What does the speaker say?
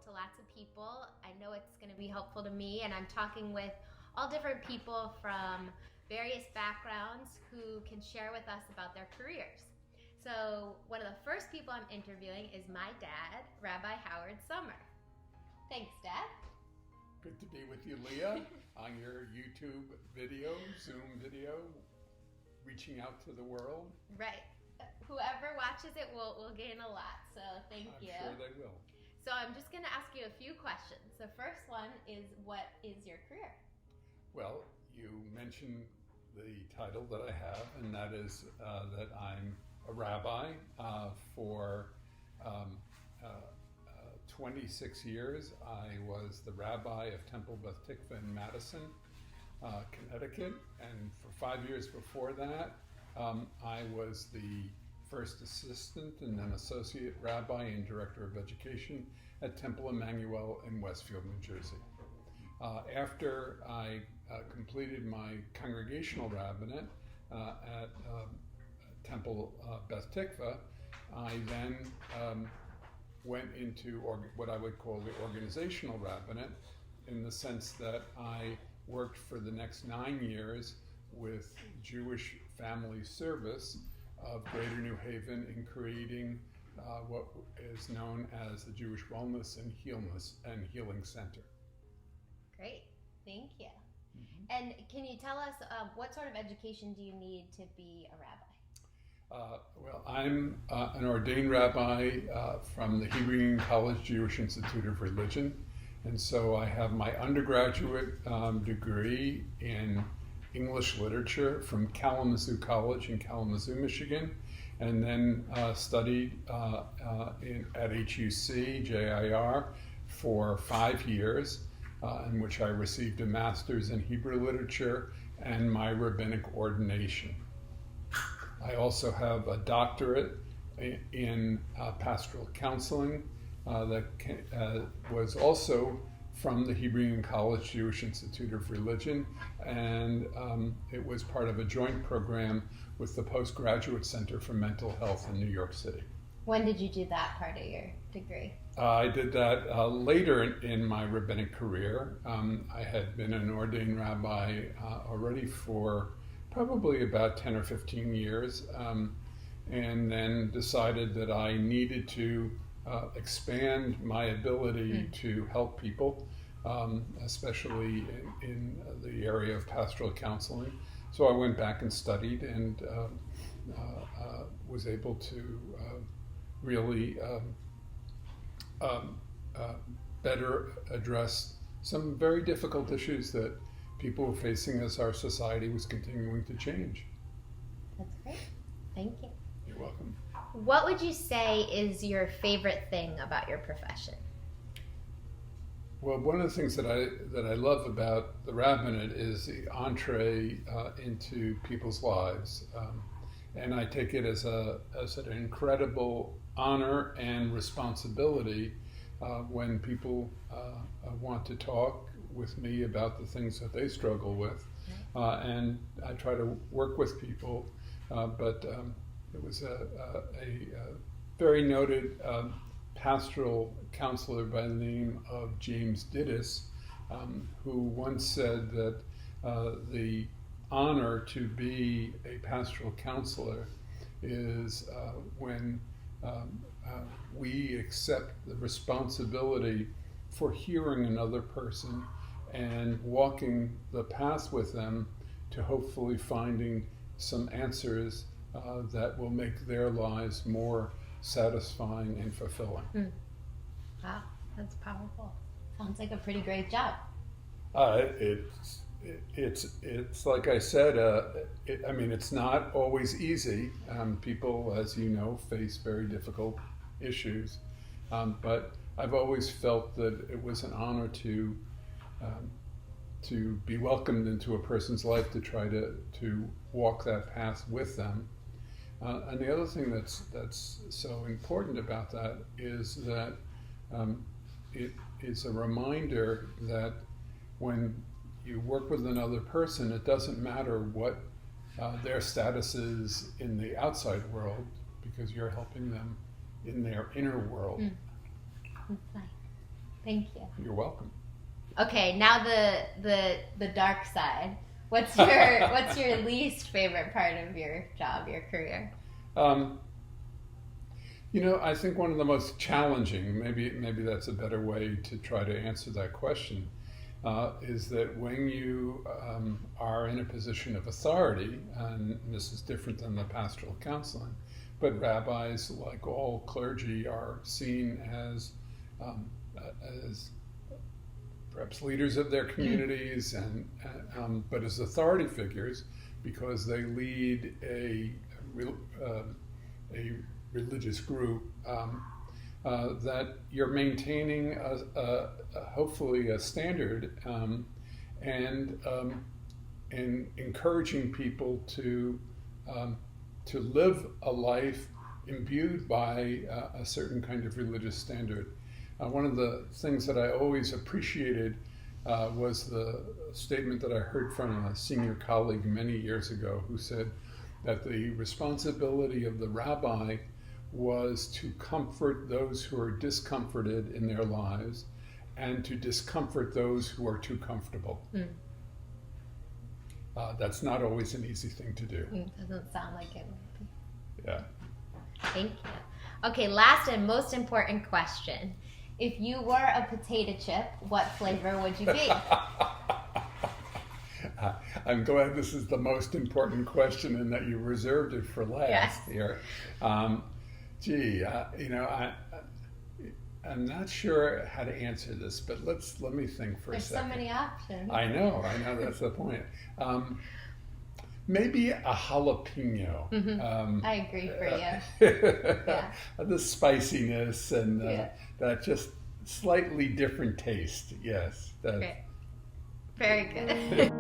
to lots of people. I know it's going to be helpful to me, and I'm talking with all different people from various backgrounds who can share with us about their careers. So one of the first people I'm interviewing is my dad, Rabbi Sommer. Thanks, Dad. Good to be with you, Leah, on your YouTube video, Zoom video, reaching out to the world. Right. Whoever watches it will gain a lot, so thank you. I'm sure they will. So I'm just going to ask you a few questions. The first one is, what is your career? Well, you mentioned the title that I have, and that is that I'm a rabbi for 26 years. I was the rabbi of Temple Beth Tikva in Madison, Connecticut, and for 5 years before that, I was the first assistant and then associate rabbi and director of education at Temple Emmanuel in Westfield, New Jersey. After I completed my congregational rabbinate at Temple Beth Tikva, I then went into what I would call the organizational rabbinate, in the sense that I worked for the next 9 years with Jewish Family Service of Greater New Haven in creating what is known as the Jewish Wellness and Healing Center. Great, thank you. And can you tell us what sort of education do you need to be a rabbi? Well, I'm an ordained rabbi from the Hebrew Union College Jewish Institute of Religion, and so I have my undergraduate degree in English literature from Kalamazoo College in Kalamazoo, Michigan, and then studied at HUC JIR for 5 years, in which I received a master's in Hebrew literature and my rabbinic ordination. I also have a doctorate in pastoral counseling that was also from the Hebrew Union College Jewish Institute of Religion, and it was part of a joint program with the Postgraduate Center for Mental Health in New York City. When did you do that part of your degree? I did that later in my rabbinic career. I had been an ordained rabbi already for probably about 10 or 15 years, and then decided that I needed to expand my ability to help people, especially in the area of pastoral counseling. So I went back and studied and was able to really better address some very difficult issues that people were facing as our society was continuing to change. That's great. Thank you. You're welcome. What would you say is your favorite thing about your profession? Well, one of the things that I love about the rabbinate is the entree into people's lives, and I take it as an incredible honor and responsibility when people want to talk with me about the things that they struggle with, and I try to work with people. But it was a very noted pastoral counselor by the name of James Dittes, who once said that the honor to be a pastoral counselor is when we accept the responsibility for hearing another person and walking the path with them to hopefully finding some answers that will make their lives more satisfying and fulfilling. Wow, that's powerful. Sounds like a pretty great job. It's like I said, it's not always easy. People, as you know, face very difficult issues, but I've always felt that it was an honor to be welcomed into a person's life, to try to walk that path with them. And the other thing that's so important about that is that it is a reminder that when you work with another person, it doesn't matter what their status is in the outside world, because you're helping them in their inner world. That's nice. Thank you. You're welcome. Okay, now the dark side. What's your least favorite part of your job, your career? I think one of the most challenging, maybe that's a better way to try to answer that question, is that when you are in a position of authority, and this is different than the pastoral counseling, but rabbis, like all clergy, are seen as perhaps leaders of their communities, but as authority figures, because they lead a religious group, that you're maintaining hopefully a standard, and encouraging people to live a life imbued by a certain kind of religious standard. One of the things that I always appreciated was the statement that I heard from a senior colleague many years ago, who said that the responsibility of the rabbi was to comfort those who are discomforted in their lives and to discomfort those who are too comfortable. That's not always an easy thing to do. Doesn't sound like it would be. Yeah. Thank you. Okay, last and most important question. If you were a potato chip, what flavor would you be? I'm glad this is the most important question and that you reserved it for last here. I'm not sure how to answer this, but let me think for a second. There's so many options. I know, that's the point. Maybe a jalapeno. Mm-hmm. I agree for you. Yeah. The spiciness and that just slightly different taste. Yes. Great. Very good.